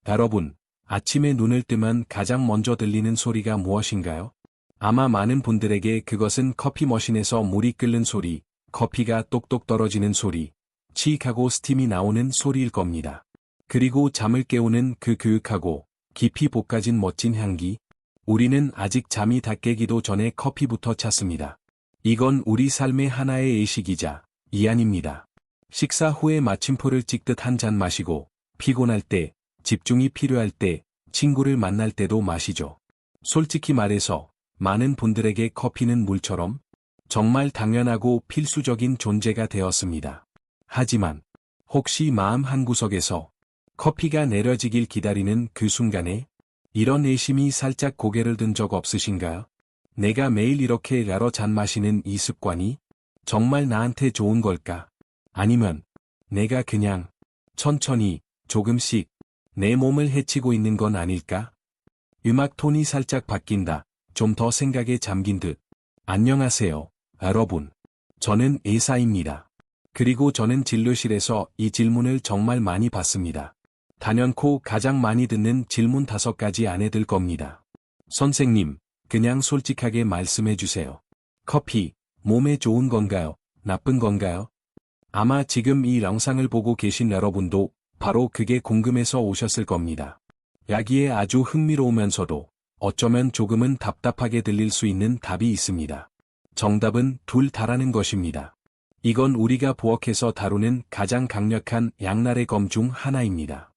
여러분, 아침에 눈을 뜨면 가장 먼저 들리는 소리가 무엇인가요? 아마 많은 분들에게 그것은 커피 머신에서 물이 끓는 소리, 커피가 똑똑 떨어지는 소리, 치익하고 스팀이 나오는 소리일 겁니다. 그리고 잠을 깨우는 그 그윽하고 깊이 볶아진 멋진 향기. 우리는 아직 잠이 다 깨기도 전에 커피부터 찾습니다. 이건 우리 삶의 하나의 의식이자 이안입니다. 식사 후에 마침표를 찍듯 한 잔 마시고, 피곤할 때, 집중이 필요할 때, 친구를 만날 때도 마시죠. 솔직히 말해서 많은 분들에게 커피는 물처럼 정말 당연하고 필수적인 존재가 되었습니다. 하지만 혹시 마음 한구석에서 커피가 내려지길 기다리는 그 순간에 이런 의심이 살짝 고개를 든 적 없으신가요? 내가 매일 이렇게 여러 잔 마시는 이 습관이 정말 나한테 좋은 걸까? 아니면 내가 그냥 천천히 조금씩 내 몸을 해치고 있는 건 아닐까? 음악 톤이 살짝 바뀐다. 좀 더 생각에 잠긴 듯. 안녕하세요, 여러분. 저는 A사입니다. 그리고 저는 진료실에서 이 질문을 정말 많이 받습니다. 단연코 가장 많이 듣는 질문 5가지 안에 들 겁니다. 선생님, 그냥 솔직하게 말씀해 주세요. 커피, 몸에 좋은 건가요? 나쁜 건가요? 아마 지금 이 영상을 보고 계신 여러분도 바로 그게 궁금해서 오셨을 겁니다. 여기에 아주 흥미로우면서도 어쩌면 조금은 답답하게 들릴 수 있는 답이 있습니다. 정답은 둘 다라는 것입니다. 이건 우리가 부엌에서 다루는 가장 강력한 양날의 검 중 하나입니다.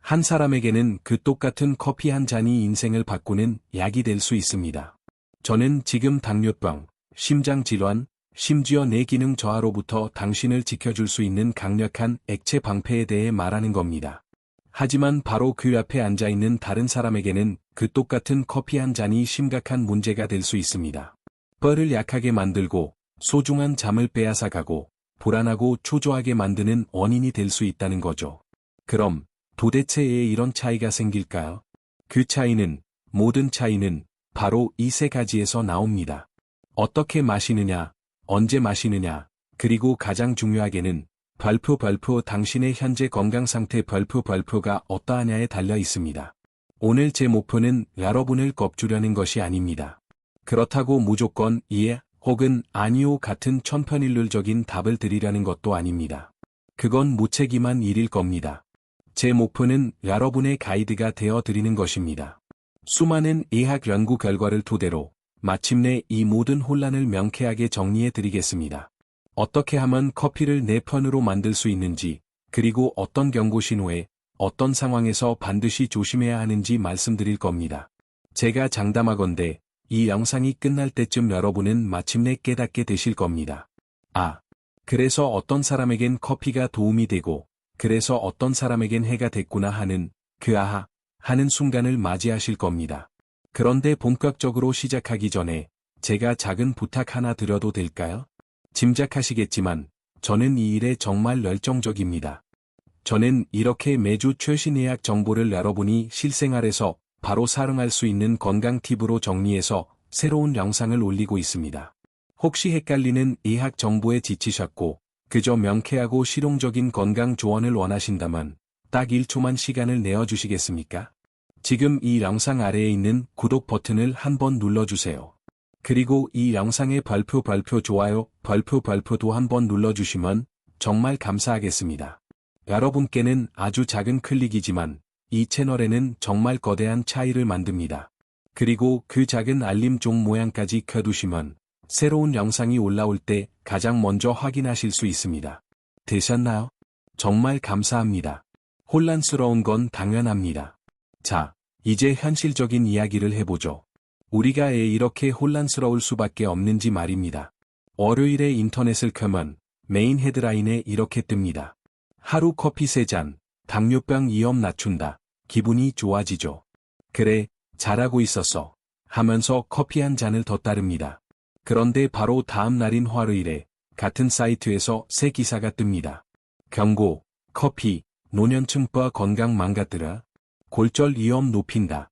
한 사람에게는 그 똑같은 커피 한 잔이 인생을 바꾸는 약이 될 수 있습니다. 저는 지금 당뇨병, 심장질환, 심지어 내 기능 저하로부터 당신을 지켜줄 수 있는 강력한 액체 방패에 대해 말하는 겁니다. 하지만 바로 그 앞에 앉아있는 다른 사람에게는 그 똑같은 커피 한 잔이 심각한 문제가 될 수 있습니다. 뼈를 약하게 만들고 소중한 잠을 빼앗아가고 불안하고 초조하게 만드는 원인이 될 수 있다는 거죠. 그럼 도대체 왜 이런 차이가 생길까요? 그 차이는, 모든 차이는 바로 이 3가지에서 나옵니다. 어떻게 마시느냐, 언제 마시느냐, 그리고 가장 중요하게는 별표 당신의 현재 건강 상태 별표가 어떠하냐에 달려 있습니다. 오늘 제 목표는 여러분을 겁주려는 것이 아닙니다. 그렇다고 무조건 예, 혹은 아니요 같은 천편일률적인 답을 드리려는 것도 아닙니다. 그건 무책임한 일일 겁니다. 제 목표는 여러분의 가이드가 되어 드리는 것입니다. 수많은 의학 연구 결과를 토대로 마침내 이 모든 혼란을 명쾌하게 정리해 드리겠습니다. 어떻게 하면 커피를 내 편으로 만들 수 있는지, 그리고 어떤 경고 신호에, 어떤 상황에서 반드시 조심해야 하는지 말씀드릴 겁니다. 제가 장담하건대 이 영상이 끝날 때쯤 여러분은 마침내 깨닫게 되실 겁니다. 아, 그래서 어떤 사람에겐 커피가 도움이 되고, 그래서 어떤 사람에겐 해가 됐구나 하는, 그 아하, 하는 순간을 맞이하실 겁니다. 그런데 본격적으로 시작하기 전에 제가 작은 부탁 하나 드려도 될까요? 짐작하시겠지만 저는 이 일에 정말 열정적입니다. 저는 이렇게 매주 최신 의학 정보를 여러분이 실생활에서 바로 사용할 수 있는 건강 팁으로 정리해서 새로운 영상을 올리고 있습니다. 혹시 헷갈리는 의학 정보에 지치셨고 그저 명쾌하고 실용적인 건강 조언을 원하신다면 딱 1초만 시간을 내어주시겠습니까? 지금 이 영상 아래에 있는 구독 버튼을 한번 눌러주세요. 그리고 이 영상의 별표 좋아요, 별표도 한번 눌러주시면 정말 감사하겠습니다. 여러분께는 아주 작은 클릭이지만 이 채널에는 정말 거대한 차이를 만듭니다. 그리고 그 작은 알림 종 모양까지 켜두시면 새로운 영상이 올라올 때 가장 먼저 확인하실 수 있습니다. 되셨나요? 정말 감사합니다. 혼란스러운 건 당연합니다. 자, 이제 현실적인 이야기를 해보죠. 우리가 왜 이렇게 혼란스러울 수밖에 없는지 말입니다. 월요일에 인터넷을 켜면 메인 헤드라인에 이렇게 뜹니다. 하루 커피 3잔, 당뇨병 위험 낮춘다. 기분이 좋아지죠. 그래, 잘하고 있었어. 하면서 커피 한 잔을 더 따릅니다. 그런데 바로 다음 날인 화요일에 같은 사이트에서 새 기사가 뜹니다. 경고, 커피, 노년층과 건강 망가뜨려. 골절 위험 높인다.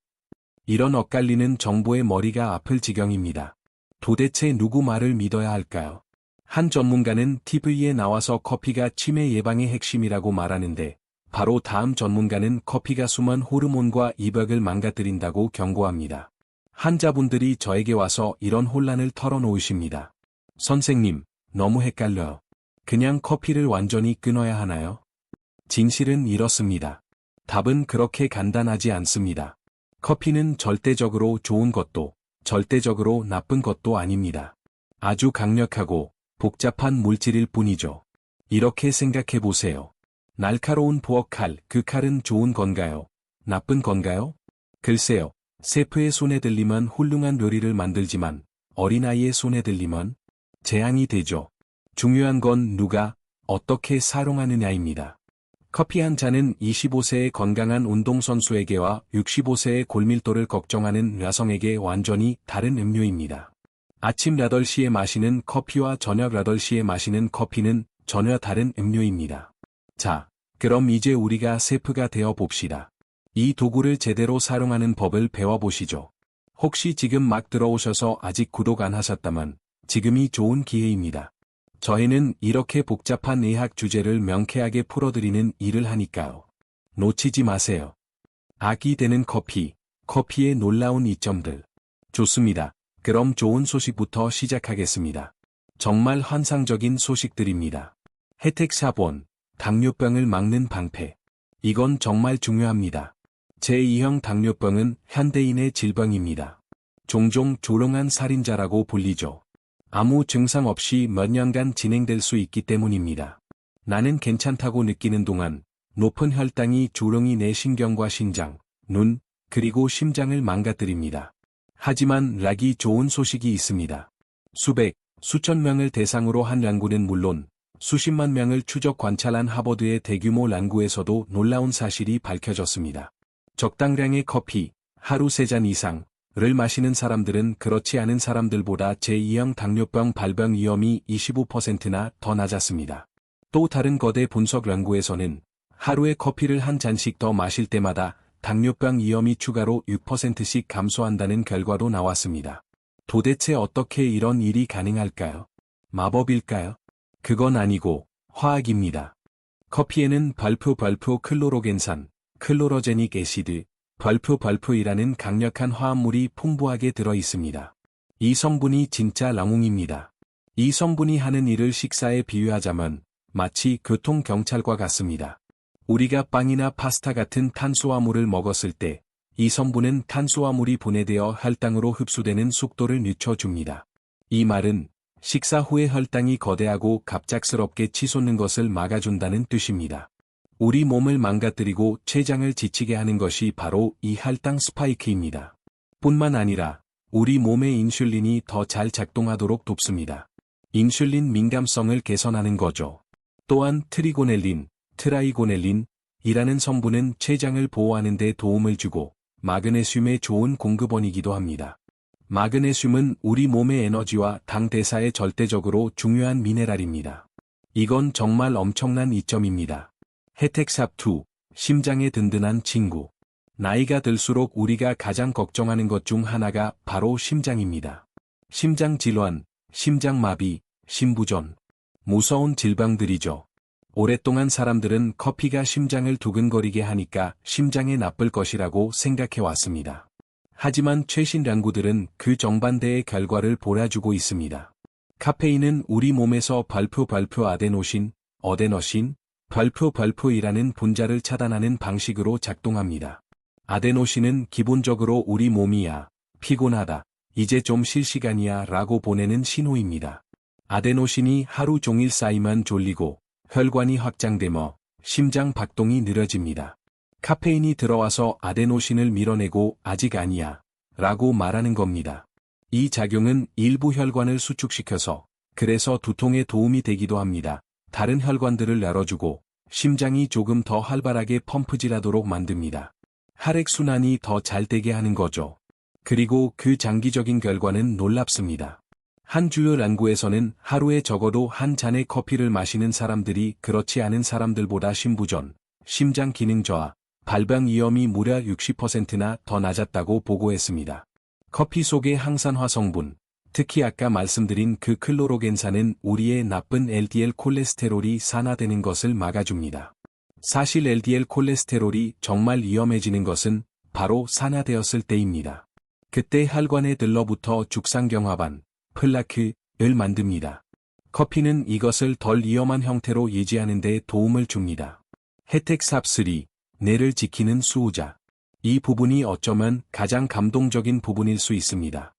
이런 엇갈리는 정보에 머리가 아플 지경입니다. 도대체 누구 말을 믿어야 할까요? 한 전문가는 TV에 나와서 커피가 치매 예방의 핵심이라고 말하는데 바로 다음 전문가는 커피가 숨은 호르몬과 이벽을 망가뜨린다고 경고합니다. 환자분들이 저에게 와서 이런 혼란을 털어놓으십니다. 선생님, 너무 헷갈려요. 그냥 커피를 완전히 끊어야 하나요? 진실은 이렇습니다. 답은 그렇게 간단하지 않습니다. 커피는 절대적으로 좋은 것도, 절대적으로 나쁜 것도 아닙니다. 아주 강력하고 복잡한 물질일 뿐이죠. 이렇게 생각해 보세요. 날카로운 부엌 칼, 그 칼은 좋은 건가요? 나쁜 건가요? 글쎄요. 셰프의 손에 들리면 훌륭한 요리를 만들지만 어린아이의 손에 들리면 재앙이 되죠. 중요한 건 누가 어떻게 사용하느냐입니다. 커피 한 잔은 25세의 건강한 운동선수에게와 65세의 골밀도를 걱정하는 여성에게 완전히 다른 음료입니다. 아침 8시에 마시는 커피와 저녁 8시에 마시는 커피는 전혀 다른 음료입니다. 자, 그럼 이제 우리가 셰프가 되어 봅시다. 이 도구를 제대로 사용하는 법을 배워보시죠. 혹시 지금 막 들어오셔서 아직 구독 안 하셨다면 지금이 좋은 기회입니다. 저희는 이렇게 복잡한 의학 주제를 명쾌하게 풀어드리는 일을 하니까요. 놓치지 마세요. 악이 되는 커피, 커피의 놀라운 이점들. 좋습니다. 그럼 좋은 소식부터 시작하겠습니다. 정말 환상적인 소식들입니다. 혜택 4번, 당뇨병을 막는 방패. 이건 정말 중요합니다. 제2형 당뇨병은 현대인의 질병입니다. 종종 조롱한 살인자라고 불리죠. 아무 증상 없이 몇 년간 진행될 수 있기 때문입니다. 나는 괜찮다고 느끼는 동안 높은 혈당이 조롱이 내 신경과 신장, 눈, 그리고 심장을 망가뜨립니다. 하지만 락이 좋은 소식이 있습니다. 수백, 수천 명을 대상으로 한 연구는 물론 수십만 명을 추적 관찰한 하버드의 대규모 연구에서도 놀라운 사실이 밝혀졌습니다. 적당량의 커피, 하루 3잔 이상, 를 마시는 사람들은 그렇지 않은 사람들보다 제2형 당뇨병 발병 위험이 25%나 더 낮았습니다. 또 다른 거대 분석 연구에서는 하루에 커피를 한 잔씩 더 마실 때마다 당뇨병 위험이 추가로 6%씩 감소한다는 결과도 나왔습니다. 도대체 어떻게 이런 일이 가능할까요? 마법일까요? 그건 아니고 화학입니다. 커피에는 발표 클로로겐산, 클로로제닉 애시드, 발표이라는 강력한 화합물이 풍부하게 들어 있습니다. 이 성분이 진짜 영웅입니다. 이 성분이 하는 일을 식사에 비유하자면 마치 교통경찰과 같습니다. 우리가 빵이나 파스타 같은 탄수화물을 먹었을 때 이 성분은 탄수화물이 분해되어 혈당으로 흡수되는 속도를 늦춰줍니다. 이 말은 식사 후에 혈당이 거대하고 갑작스럽게 치솟는 것을 막아준다는 뜻입니다. 우리 몸을 망가뜨리고 췌장을 지치게 하는 것이 바로 이 혈당 스파이크입니다. 뿐만 아니라 우리 몸의 인슐린이 더 잘 작동하도록 돕습니다. 인슐린 민감성을 개선하는 거죠. 또한 트리고넬린, 트라이고넬린이라는 성분은 췌장을 보호하는 데 도움을 주고 마그네슘의 좋은 공급원이기도 합니다. 마그네슘은 우리 몸의 에너지와 당 대사에 절대적으로 중요한 미네랄입니다. 이건 정말 엄청난 이점입니다. 혜택 2. 심장의 든든한 친구. 나이가 들수록 우리가 가장 걱정하는 것 중 하나가 바로 심장입니다. 심장 질환, 심장마비, 심부전. 무서운 질병들이죠. 오랫동안 사람들은 커피가 심장을 두근거리게 하니까 심장에 나쁠 것이라고 생각해 왔습니다. 하지만 최신 연구들은 그 정반대의 결과를 보여주고 있습니다. 카페인은 우리 몸에서 발표 아데노신, 어데너신, 발표이라는 분자를 차단하는 방식으로 작동합니다. 아데노신은 기본적으로 우리 몸이야, 피곤하다, 이제 좀 쉴 시간이야 라고 보내는 신호입니다. 아데노신이 하루 종일 쌓이면 졸리고 혈관이 확장되며 심장 박동이 느려집니다. 카페인이 들어와서 아데노신을 밀어내고 아직 아니야 라고 말하는 겁니다. 이 작용은 일부 혈관을 수축시켜서 그래서 두통에 도움이 되기도 합니다. 다른 혈관들을 열어주고 심장이 조금 더 활발하게 펌프질하도록 만듭니다. 혈액순환이 더 잘 되게 하는 거죠. 그리고 그 장기적인 결과는 놀랍습니다. 한 주요 연구에서는 하루에 적어도 한 잔의 커피를 마시는 사람들이 그렇지 않은 사람들보다 심부전, 심장 기능 저하, 발병 위험이 무려 60%나 더 낮았다고 보고했습니다. 커피 속의 항산화 성분, 특히 아까 말씀드린 그 클로로겐산은 우리의 나쁜 LDL 콜레스테롤이 산화되는 것을 막아줍니다. 사실 LDL 콜레스테롤이 정말 위험해지는 것은 바로 산화되었을 때입니다. 그때 혈관에 들러붙어 죽상경화반, 플라크를 만듭니다. 커피는 이것을 덜 위험한 형태로 유지하는 데 도움을 줍니다. 혜택 삽3, 뇌를 지키는 수호자. 이 부분이 어쩌면 가장 감동적인 부분일 수 있습니다.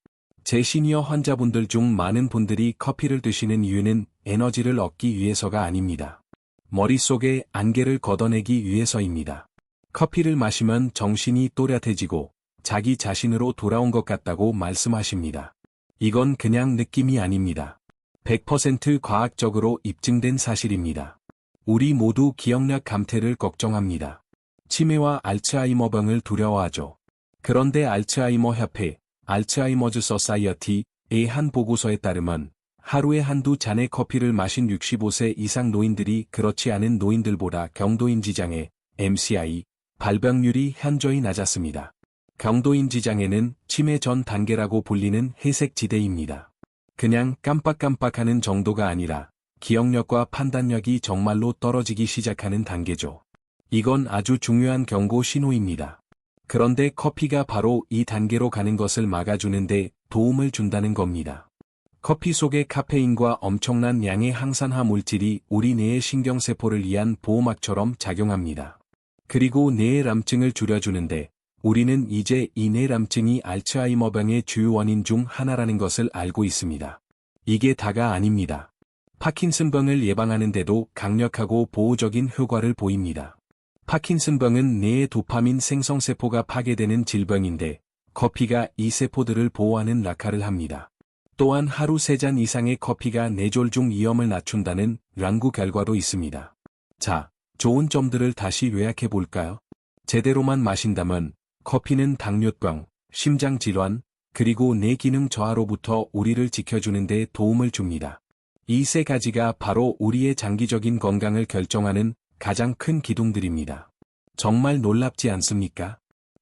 제 시니어 환자분들 중 많은 분들이 커피를 드시는 이유는 에너지를 얻기 위해서가 아닙니다. 머릿속의 안개를 걷어내기 위해서입니다. 커피를 마시면 정신이 또렷해지고 자기 자신으로 돌아온 것 같다고 말씀하십니다. 이건 그냥 느낌이 아닙니다. 100% 과학적으로 입증된 사실입니다. 우리 모두 기억력 감퇴를 걱정합니다. 치매와 알츠하이머병을 두려워하죠. 그런데 알츠하이머 협회, 알츠하이머즈 소사이어티의 한 보고서에 따르면 하루에 한두 잔의 커피를 마신 65세 이상 노인들이 그렇지 않은 노인들보다 경도인지장애, MCI, 발병률이 현저히 낮았습니다. 경도인지장애는 치매 전 단계라고 불리는 회색 지대입니다. 그냥 깜빡깜빡하는 정도가 아니라 기억력과 판단력이 정말로 떨어지기 시작하는 단계죠. 이건 아주 중요한 경고 신호입니다. 그런데 커피가 바로 이 단계로 가는 것을 막아주는데 도움을 준다는 겁니다. 커피 속의 카페인과 엄청난 양의 항산화 물질이 우리 뇌의 신경세포를 위한 보호막처럼 작용합니다. 그리고 뇌의 람증을 줄여주는데 우리는 이제 이 뇌람증이 알츠하이머병의 주요 원인 중 하나라는 것을 알고 있습니다. 이게 다가 아닙니다. 파킨슨병을 예방하는 데도 강력하고 보호적인 효과를 보입니다. 파킨슨병은 뇌의 도파민 생성세포가 파괴되는 질병인데 커피가 이 세포들을 보호하는 역할을 합니다. 또한 하루 3잔 이상의 커피가 뇌졸중 위험을 낮춘다는 연구 결과도 있습니다. 자, 좋은 점들을 다시 요약해 볼까요? 제대로만 마신다면 커피는 당뇨병, 심장질환, 그리고 뇌 기능 저하로부터 우리를 지켜주는 데 도움을 줍니다. 이 3가지가 바로 우리의 장기적인 건강을 결정하는 가장 큰 기둥들입니다. 정말 놀랍지 않습니까?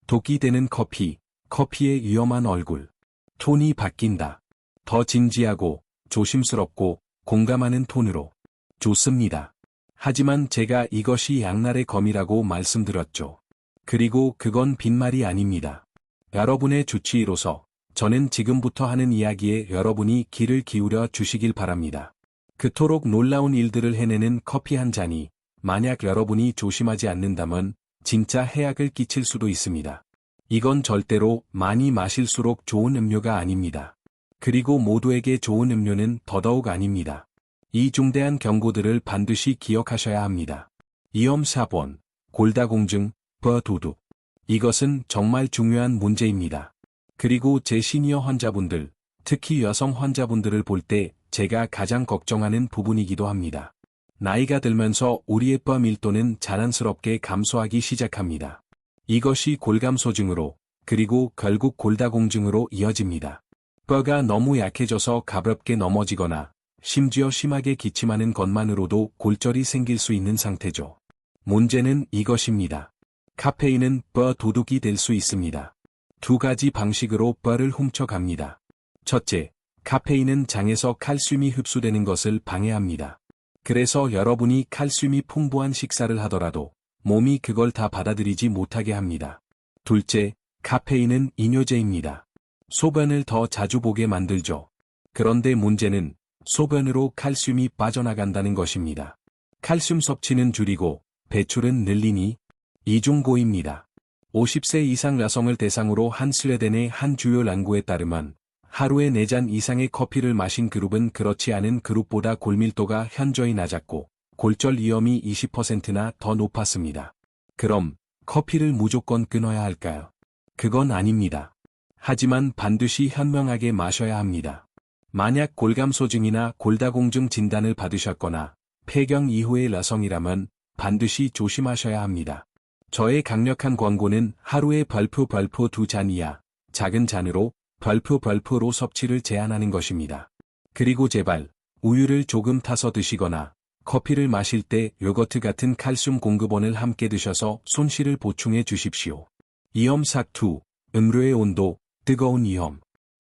독이 되는 커피, 커피의 위험한 얼굴. 톤이 바뀐다. 더 진지하고 조심스럽고 공감하는 톤으로. 좋습니다. 하지만 제가 이것이 양날의 검이라고 말씀드렸죠. 그리고 그건 빈말이 아닙니다. 여러분의 주치의로서 저는 지금부터 하는 이야기에 여러분이 귀를 기울여 주시길 바랍니다. 그토록 놀라운 일들을 해내는 커피 한 잔이 만약 여러분이 조심하지 않는다면 진짜 해악을 끼칠 수도 있습니다. 이건 절대로 많이 마실수록 좋은 음료가 아닙니다. 그리고 모두에게 좋은 음료는 더더욱 아닙니다. 이 중대한 경고들을 반드시 기억하셔야 합니다. 위험 4번, 골다공증, 도둑. 이것은 정말 중요한 문제입니다. 그리고 제 시니어 환자분들, 특히 여성 환자분들을 볼 때 제가 가장 걱정하는 부분이기도 합니다. 나이가 들면서 우리의 뼈 밀도는 자연스럽게 감소하기 시작합니다. 이것이 골감소증으로, 그리고 결국 골다공증으로 이어집니다. 뼈가 너무 약해져서 가볍게 넘어지거나, 심지어 심하게 기침하는 것만으로도 골절이 생길 수 있는 상태죠. 문제는 이것입니다. 카페인은 뼈 도둑이 될 수 있습니다. 2가지 방식으로 뼈를 훔쳐갑니다. 첫째, 카페인은 장에서 칼슘이 흡수되는 것을 방해합니다. 그래서 여러분이 칼슘이 풍부한 식사를 하더라도 몸이 그걸 다 받아들이지 못하게 합니다. 둘째, 카페인은 이뇨제입니다. 소변을 더 자주 보게 만들죠. 그런데 문제는 소변으로 칼슘이 빠져나간다는 것입니다. 칼슘 섭취는 줄이고 배출은 늘리니 이중고입니다. 50세 이상 여성을 대상으로 한 스웨덴의 한 주요 연구에 따르면 하루에 4잔 이상의 커피를 마신 그룹은 그렇지 않은 그룹보다 골밀도가 현저히 낮았고 골절 위험이 20%나 더 높았습니다. 그럼 커피를 무조건 끊어야 할까요? 그건 아닙니다. 하지만 반드시 현명하게 마셔야 합니다. 만약 골감소증이나 골다공증 진단을 받으셨거나 폐경 이후의 여성이라면 반드시 조심하셔야 합니다. 저의 강력한 권고는 하루에 별표 2잔 이하, 작은 잔으로 별표로 섭취를 제한하는 것입니다. 그리고 제발 우유를 조금 타서 드시거나 커피를 마실 때 요거트 같은 칼슘 공급원을 함께 드셔서 손실을 보충해 주십시오. 위험 2, 음료의 온도, 뜨거운 위험.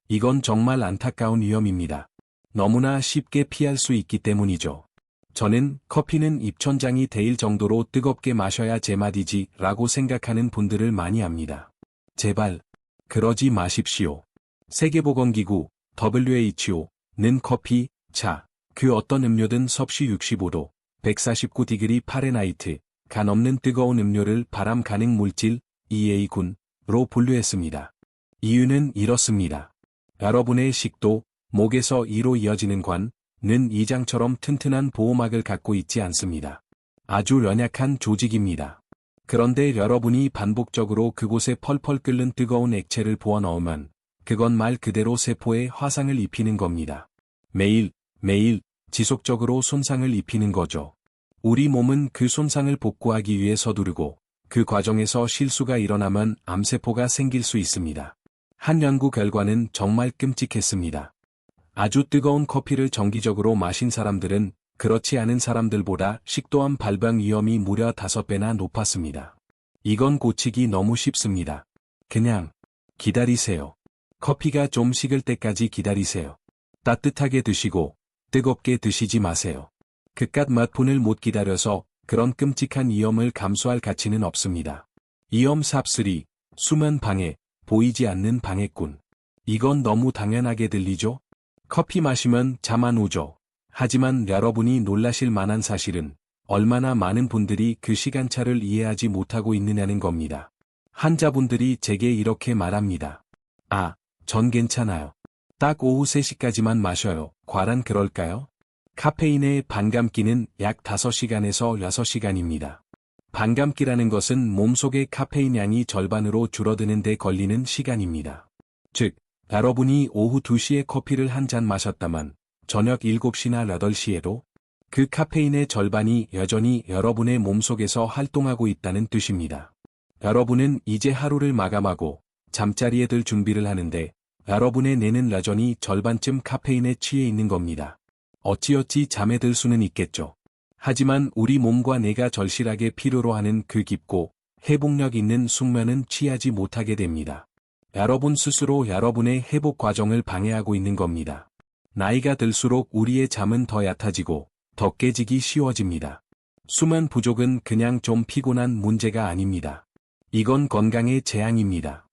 이건 정말 안타까운 위험입니다. 너무나 쉽게 피할 수 있기 때문이죠. 저는 커피는 입천장이 데일 정도로 뜨겁게 마셔야 제맛이지 라고 생각하는 분들을 많이 압니다. 제발, 그러지 마십시오. 세계보건기구, WHO는 커피, 차, 그 어떤 음료든 섭씨 65도, 149디그리 파레나이트, 간 없는 뜨거운 음료를 바람 가능 물질, EA군으로 분류했습니다. 이유는 이렇습니다. 여러분의 식도, 목에서 이로 이어지는 관은 이장처럼 튼튼한 보호막을 갖고 있지 않습니다. 아주 연약한 조직입니다. 그런데 여러분이 반복적으로 그곳에 펄펄 끓는 뜨거운 액체를 부어 넣으면 그건 말 그대로 세포에 화상을 입히는 겁니다. 매일 지속적으로 손상을 입히는 거죠. 우리 몸은 그 손상을 복구하기 위해 서두르고 그 과정에서 실수가 일어나면 암세포가 생길 수 있습니다. 한 연구 결과는 정말 끔찍했습니다. 아주 뜨거운 커피를 정기적으로 마신 사람들은 그렇지 않은 사람들보다 식도암 발병 위험이 무려 5배나 높았습니다. 이건 고치기 너무 쉽습니다. 그냥 기다리세요. 커피가 좀 식을 때까지 기다리세요. 따뜻하게 드시고 뜨겁게 드시지 마세요. 그깟 맛본을 못 기다려서 그런 끔찍한 위험을 감수할 가치는 없습니다. 위험 삽3. 숨은 방해, 보이지 않는 방해꾼. 이건 너무 당연하게 들리죠? 커피 마시면 잠 안 오죠. 하지만 여러분이 놀라실 만한 사실은 얼마나 많은 분들이 그 시간차를 이해하지 못하고 있느냐는 겁니다. 환자분들이 제게 이렇게 말합니다. 전 괜찮아요. 딱 오후 3시까지만 마셔요. 과란 그럴까요? 카페인의 반감기는 약 5시간에서 6시간입니다. 반감기라는 것은 몸속의 카페인 양이 절반으로 줄어드는 데 걸리는 시간입니다. 즉, 여러분이 오후 2시에 커피를 한 잔 마셨다면 저녁 7시나 8시에도 그 카페인의 절반이 여전히 여러분의 몸속에서 활동하고 있다는 뜻입니다. 여러분은 이제 하루를 마감하고 잠자리에 들 준비를 하는데 여러분의 뇌는 여전히 절반쯤 카페인에 취해 있는 겁니다. 어찌어찌 잠에 들 수는 있겠죠. 하지만 우리 몸과 뇌가 절실하게 필요로 하는 그 깊고 회복력 있는 숙면은 취하지 못하게 됩니다. 여러분 스스로 여러분의 회복 과정을 방해하고 있는 겁니다. 나이가 들수록 우리의 잠은 더 얕아지고 더 깨지기 쉬워집니다. 수면 부족은 그냥 좀 피곤한 문제가 아닙니다. 이건 건강의 재앙입니다.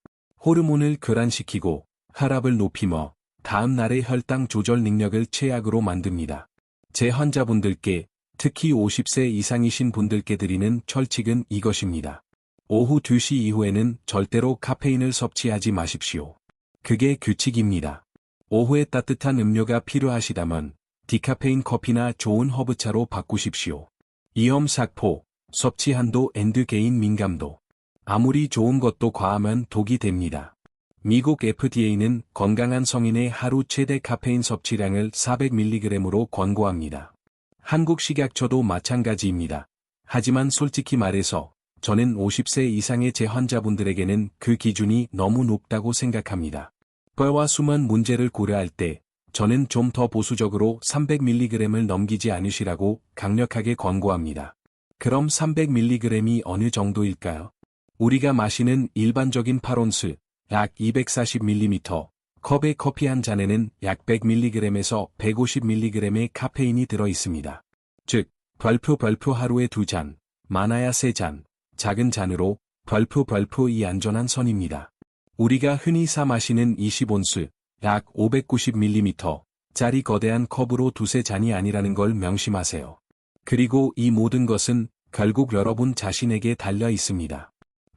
호르몬을 교란시키고 혈압을 높이며 다음 날의 혈당 조절 능력을 최악으로 만듭니다. 제 환자분들께 특히 50세 이상이신 분들께 드리는 철칙은 이것입니다. 오후 2시 이후에는 절대로 카페인을 섭취하지 마십시오. 그게 규칙입니다. 오후에 따뜻한 음료가 필요하시다면 디카페인 커피나 좋은 허브차로 바꾸십시오. 위험 삭포, 섭취 한도 앤드 개인 민감도. 아무리 좋은 것도 과하면 독이 됩니다. 미국 FDA는 건강한 성인의 하루 최대 카페인 섭취량을 400mg으로 권고합니다. 한국 식약처도 마찬가지입니다. 하지만 솔직히 말해서 저는 50세 이상의 제 환자분들에게는 그 기준이 너무 높다고 생각합니다. 뼈와 수면 문제를 고려할 때 저는 좀 더 보수적으로 300mg을 넘기지 않으시라고 강력하게 권고합니다. 그럼 300mg이 어느 정도일까요? 우리가 마시는 일반적인 8온스, 약 240ml, 컵의 커피 한 잔에는 약 100mg에서 150mg의 카페인이 들어 있습니다. 즉, 별표 하루에 2잔, 많아야 3잔, 작은 잔으로 별표 이 안전한 선입니다. 우리가 흔히 사 마시는 20온스, 약 590ml, 짜리 거대한 컵으로 2-3잔이 아니라는 걸 명심하세요. 그리고 이 모든 것은 결국 여러분 자신에게 달려 있습니다.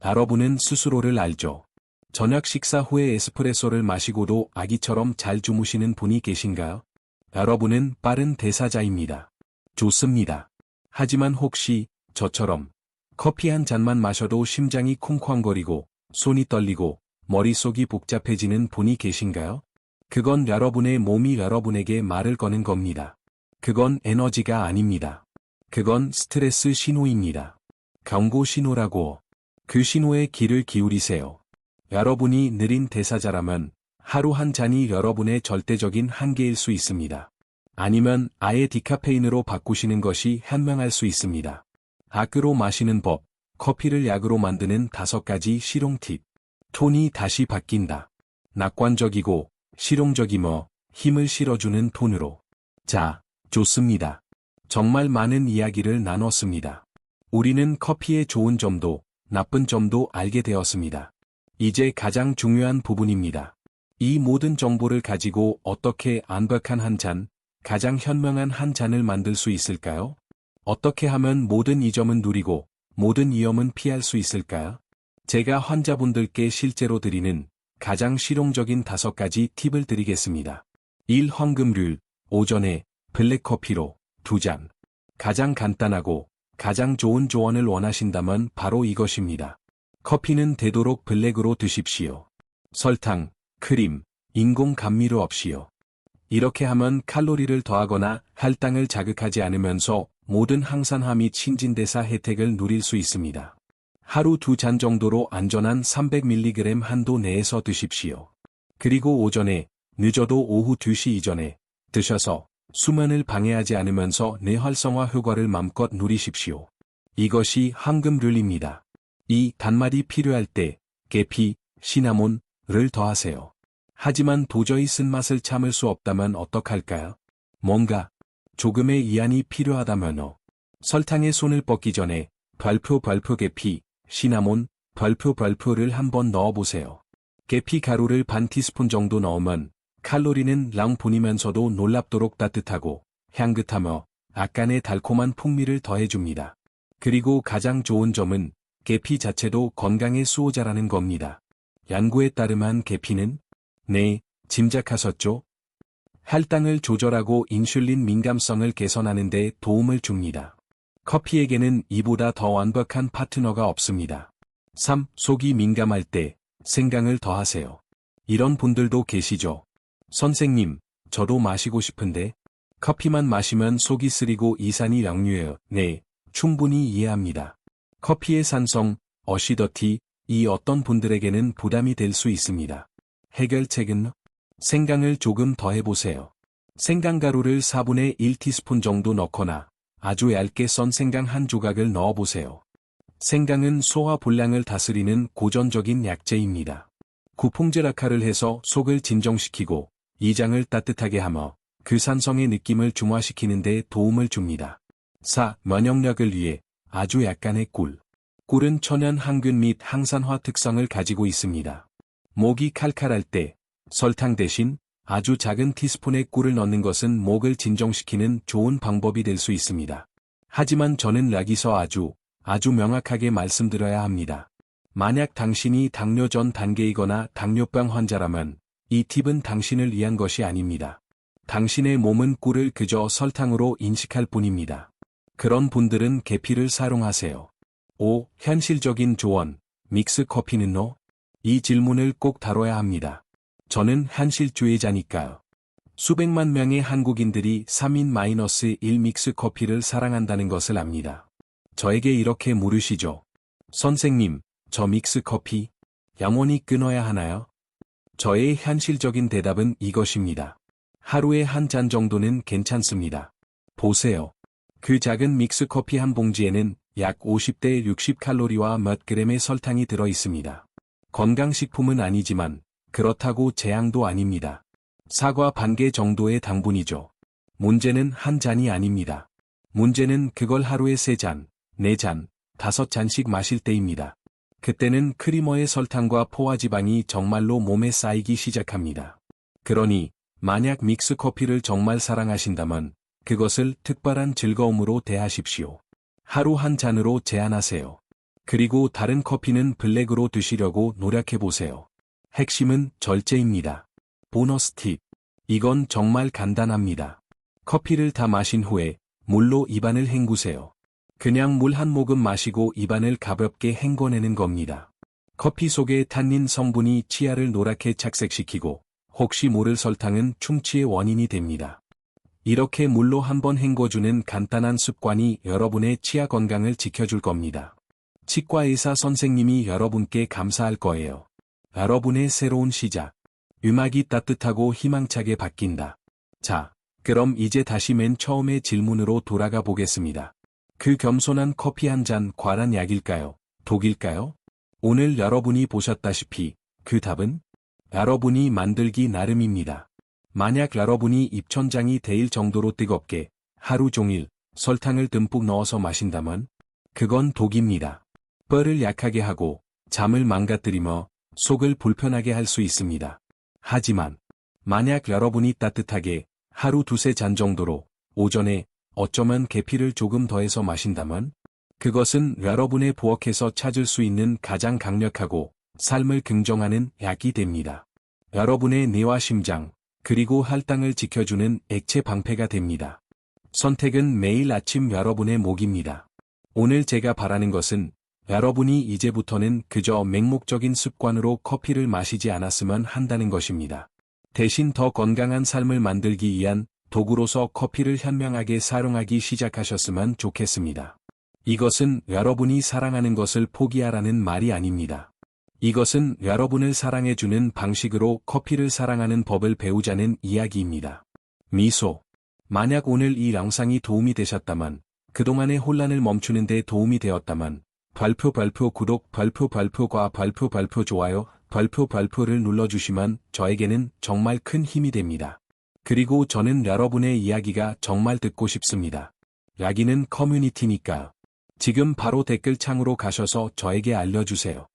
여러분은 스스로를 알죠. 저녁 식사 후에 에스프레소를 마시고도 아기처럼 잘 주무시는 분이 계신가요? 여러분은 빠른 대사자입니다. 좋습니다. 하지만 혹시 저처럼 커피 한 잔만 마셔도 심장이 쿵쾅거리고 손이 떨리고 머릿속이 복잡해지는 분이 계신가요? 그건 여러분의 몸이 여러분에게 말을 거는 겁니다. 그건 에너지가 아닙니다. 그건 스트레스 신호입니다. 경고 신호라고. 그 신호에 귀를 기울이세요. 여러분이 느린 대사자라면 하루 한 잔이 여러분의 절대적인 한계일 수 있습니다. 아니면 아예 디카페인으로 바꾸시는 것이 현명할 수 있습니다. 악으로 마시는 법, 커피를 약으로 만드는 5가지 실용 팁. 톤이 다시 바뀐다. 낙관적이고 실용적이며 힘을 실어주는 톤으로. 자, 좋습니다. 정말 많은 이야기를 나눴습니다. 우리는 커피의 좋은 점도 나쁜 점도 알게 되었습니다. 이제 가장 중요한 부분입니다. 이 모든 정보를 가지고 어떻게 완벽한 한 잔, 가장 현명한 한 잔을 만들 수 있을까요? 어떻게 하면 모든 이점은 누리고 모든 위험은 피할 수 있을까요? 제가 환자분들께 실제로 드리는 가장 실용적인 5가지 팁을 드리겠습니다. 1. 황금률, 오전에 블랙커피로 2잔. 가장 간단하고 가장 좋은 조언을 원하신다면 바로 이것입니다. 커피는 되도록 블랙으로 드십시오. 설탕, 크림, 인공 감미료 없이요. 이렇게 하면 칼로리를 더하거나 혈당을 자극하지 않으면서 모든 항산화 및 신진대사 혜택을 누릴 수 있습니다. 하루 2잔 정도로 안전한 300mg 한도 내에서 드십시오. 그리고 오전에, 늦어도 오후 2시 이전에 드셔서 수면을 방해하지 않으면서 뇌활성화 효과를 마음껏 누리십시오. 이것이 황금률입니다. 2. 단맛이 필요할 때 계피, 시나몬을 더하세요. 하지만 도저히 쓴맛을 참을 수 없다면 어떡할까요? 뭔가 조금의 이안이 필요하다면요. 설탕에 손을 뻗기 전에 별표 계피, 시나몬, 별표를 한번 넣어보세요. 계피 가루를 반 티스푼 정도 넣으면 칼로리는 0분이면서도 놀랍도록 따뜻하고 향긋하며 약간의 달콤한 풍미를 더해줍니다. 그리고 가장 좋은 점은 계피 자체도 건강의 수호자라는 겁니다. 연구에 따르면 계피는 네, 짐작하셨죠? 혈당을 조절하고 인슐린 민감성을 개선하는 데 도움을 줍니다. 커피에게는 이보다 더 완벽한 파트너가 없습니다. 3. 속이 민감할 때 생강을 더하세요. 이런 분들도 계시죠? 선생님, 저도 마시고 싶은데 커피만 마시면 속이 쓰리고 이산이 역류해요. 네, 충분히 이해합니다. 커피의 산성, 어시더티, 이 어떤 분들에게는 부담이 될 수 있습니다. 해결책은 생강을 조금 더해보세요. 생강가루를 4분의 1티스푼 정도 넣거나 아주 얇게 썬 생강 한 조각을 넣어보세요. 생강은 소화 불량을 다스리는 고전적인 약재입니다. 구풍제락화를 해서 속을 진정시키고 이장을 따뜻하게 하며 그 산성의 느낌을 중화시키는 데 도움을 줍니다. 4. 면역력을 위해 아주 약간의 꿀. 꿀은 천연 항균 및 항산화 특성을 가지고 있습니다. 목이 칼칼할 때 설탕 대신 아주 작은 티스푼의 꿀을 넣는 것은 목을 진정시키는 좋은 방법이 될 수 있습니다. 하지만 저는 여기서 아주 명확하게 말씀드려야 합니다. 만약 당신이 당뇨 전 단계이거나 당뇨병 환자라면 이 팁은 당신을 위한 것이 아닙니다. 당신의 몸은 꿀을 그저 설탕으로 인식할 뿐입니다. 그런 분들은 계피를 사용하세요. 5. 현실적인 조언, 믹스 커피는요? 이 질문을 꼭 다뤄야 합니다. 저는 현실주의자니까요. 수백만 명의 한국인들이 3-1 믹스 커피를 사랑한다는 것을 압니다. 저에게 이렇게 물으시죠. 선생님, 저 믹스 커피 영원히 끊어야 하나요? 저의 현실적인 대답은 이것입니다. 하루에 한 잔 정도는 괜찮습니다. 보세요. 그 작은 믹스 커피 한 봉지에는 약 50대 60칼로리와 몇 그램의 설탕이 들어 있습니다. 건강식품은 아니지만 그렇다고 재앙도 아닙니다. 사과 반 개 정도의 당분이죠. 문제는 한 잔이 아닙니다. 문제는 그걸 하루에 3잔, 4잔, 5잔씩 마실 때입니다. 그때는 크리머의 설탕과 포화지방이 정말로 몸에 쌓이기 시작합니다. 그러니 만약 믹스 커피를 정말 사랑하신다면 그것을 특별한 즐거움으로 대하십시오. 하루 한 잔으로 제한하세요. 그리고 다른 커피는 블랙으로 드시려고 노력해보세요. 핵심은 절제입니다. 보너스 팁. 이건 정말 간단합니다. 커피를 다 마신 후에 물로 입안을 헹구세요. 그냥 물 한 모금 마시고 입안을 가볍게 헹궈내는 겁니다. 커피 속의 탄닌 성분이 치아를 노랗게 착색시키고 혹시 모를 설탕은 충치의 원인이 됩니다. 이렇게 물로 한번 헹궈주는 간단한 습관이 여러분의 치아 건강을 지켜줄 겁니다. 치과 의사 선생님이 여러분께 감사할 거예요. 여러분의 새로운 시작. 음악이 따뜻하고 희망차게 바뀐다. 자, 그럼 이제 다시 맨 처음의 질문으로 돌아가 보겠습니다. 그 겸손한 커피 한 잔 과란 약일까요? 독일까요? 오늘 여러분이 보셨다시피 그 답은 여러분이 만들기 나름입니다. 만약 여러분이 입천장이 데일 정도로 뜨겁게 하루 종일 설탕을 듬뿍 넣어서 마신다면 그건 독입니다. 뼈를 약하게 하고 잠을 망가뜨리며 속을 불편하게 할 수 있습니다. 하지만 만약 여러분이 따뜻하게 하루 두세 잔 정도로 오전에 어쩌면 계피를 조금 더해서 마신다면 그것은 여러분의 부엌에서 찾을 수 있는 가장 강력하고 삶을 긍정하는 약이 됩니다. 여러분의 뇌와 심장, 그리고 혈당을 지켜주는 액체 방패가 됩니다. 선택은 매일 아침 여러분의 몫입니다. 오늘 제가 바라는 것은 여러분이 이제부터는 그저 맹목적인 습관으로 커피를 마시지 않았으면 한다는 것입니다. 대신 더 건강한 삶을 만들기 위한 도구로서 커피를 현명하게 사용하기 시작하셨으면 좋겠습니다. 이것은 여러분이 사랑하는 것을 포기하라는 말이 아닙니다. 이것은 여러분을 사랑해주는 방식으로 커피를 사랑하는 법을 배우자는 이야기입니다. 미소. 만약 오늘 이 영상이 도움이 되셨다면, 그동안의 혼란을 멈추는 데 도움이 되었다면, 발표 구독 발표 좋아요 발표를 눌러주시면 저에게는 정말 큰 힘이 됩니다. 그리고 저는 여러분의 이야기가 정말 듣고 싶습니다. 야기는 커뮤니티니까. 지금 바로 댓글 창으로 가셔서 저에게 알려주세요.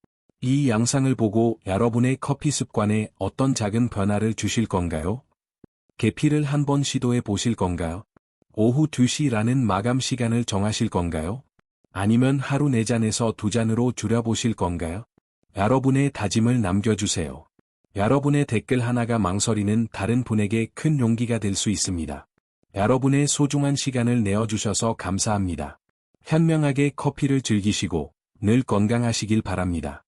이 영상을 보고 여러분의 커피 습관에 어떤 작은 변화를 주실 건가요? 계피를 한번 시도해 보실 건가요? 오후 2시라는 마감 시간을 정하실 건가요? 아니면 하루 4잔에서 2잔으로 줄여보실 건가요? 여러분의 다짐을 남겨주세요. 여러분의 댓글 하나가 망설이는 다른 분에게 큰 용기가 될 수 있습니다. 여러분의 소중한 시간을 내어주셔서 감사합니다. 현명하게 커피를 즐기시고 늘 건강하시길 바랍니다.